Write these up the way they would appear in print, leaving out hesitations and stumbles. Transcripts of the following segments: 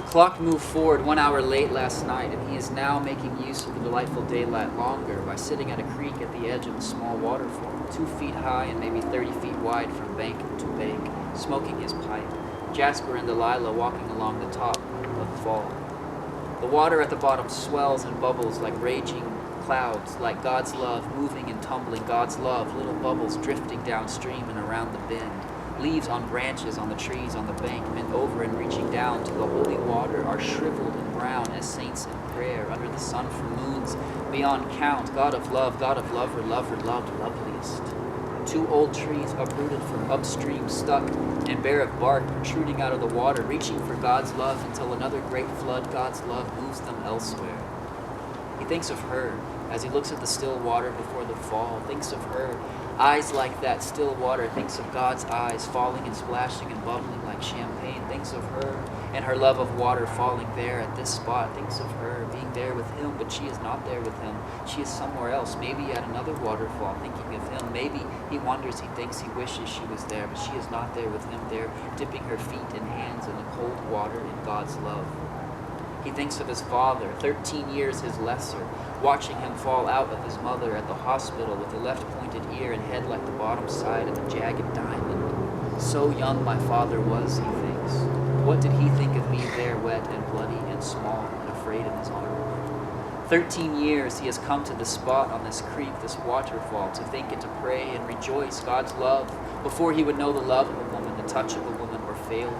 Clock moved forward 1 hour late last night, and he is now making use of the delightful daylight longer by sitting at a creek at the edge of a small waterfall, 2 feet high and maybe 30 feet wide from bank to bank, smoking his pipe. Jasper and Delilah walking along the top of the fall. The water at the bottom swells and bubbles like raging clouds, like God's love moving and tumbling, God's love, little bubbles drifting downstream and around the bend. Leaves on branches on the trees on the bank, bent over and reaching down to the holy water, are shriveled and brown as saints in prayer under the sun for moons beyond count. God of love, lover, loved, loveliest. 2 old trees uprooted from upstream, stuck and bare of bark, protruding out of the water, reaching for God's love until another great flood, God's love, moves them elsewhere. He thinks of her as he looks at the still water before the fall, thinks of her, eyes like that still water, thinks of God's eyes falling and splashing and bubbling like champagne, thinks of her and her love of water falling there at this spot, thinks of her being there with him, but she is not there with him. She is somewhere else, maybe at another waterfall, thinking of him. Maybe he wonders, he thinks, he wishes she was there, but she is not there with him, there dipping her feet and hands in the cold water in God's love. He thinks of his father, 13 years his lesser, watching him fall out of his mother at the hospital with a left pointed ear and head like the bottom side of a jagged diamond. So young my father was, he thinks. What did he think of me there, wet and bloody and small and afraid in his arms? 13 years he has come to this spot on this creek, this waterfall, to think and to pray and rejoice God's love, before he would know the love of a woman, the touch of a woman, or failure.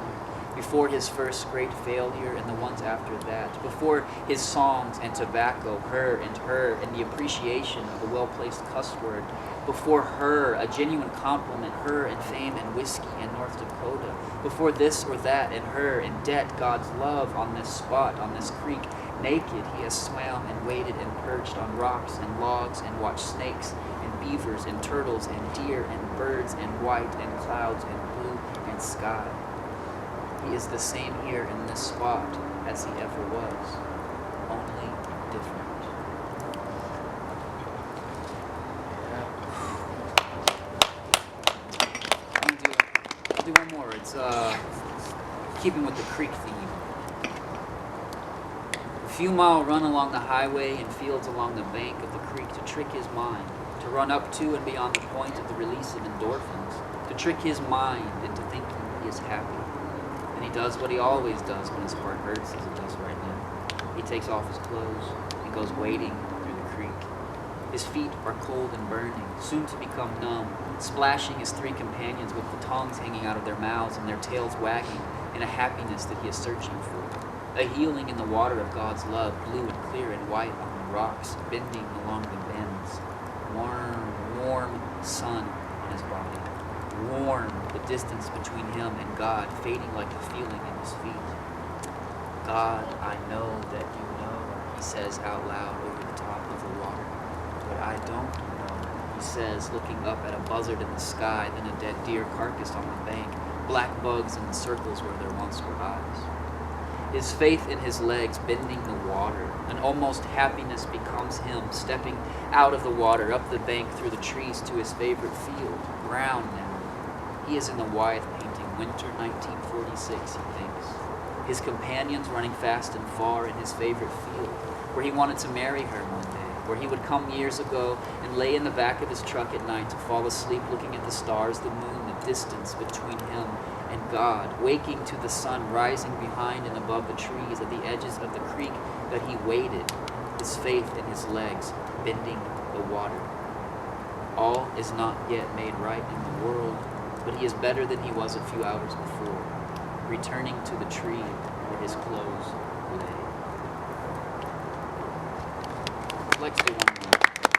Before his first great failure and the ones after that, before his songs and tobacco, her and the appreciation of the well-placed cuss word, before her, a genuine compliment, her and fame and whiskey and North Dakota, before this or that and her and debt, God's love on this spot, on this creek, naked he has swam and waded and perched on rocks and logs and watched snakes and beavers and turtles and deer and birds and white and clouds and blue and sky. He is the same here in this spot as he ever was, only different. I'll do one more. It's keeping with the creek theme. A few mile run along the highway and fields along the bank of the creek to trick his mind, to run up to and beyond the point of the release of endorphins, to trick his mind into thinking he is happy. And he does what he always does when his heart hurts, as it does right now. He takes off his clothes and goes wading through the creek. His feet are cold and burning, soon to become numb, splashing his 3 companions with the tongues hanging out of their mouths and their tails wagging in a happiness that he is searching for. A healing in the water of God's love, blue and clear and white on the rocks, bending along the bends. Warm sun in his body. Warm, the distance between him and God, fading like a feeling in his feet. God, I know that you know, he says out loud over the top of the water. But I don't know, he says, looking up at a buzzard in the sky, then a dead deer carcass on the bank, black bugs in the circles where there once were eyes. His faith in his legs bending the water, an almost happiness becomes him, stepping out of the water, up the bank, through the trees to his favorite field, brown now. He is in the Wyeth painting, winter 1946, he thinks. His companions running fast and far in his favorite field, where he wanted to marry her one day, where he would come years ago and lay in the back of his truck at night to fall asleep looking at the stars, the moon, the distance between him and God, waking to the sun rising behind and above the trees at the edges of the creek that he waded, his faith in his legs, bending the water. All is not yet made right in the world, but he is better than he was a few hours before, returning to the tree where his clothes lay. I'd like to do one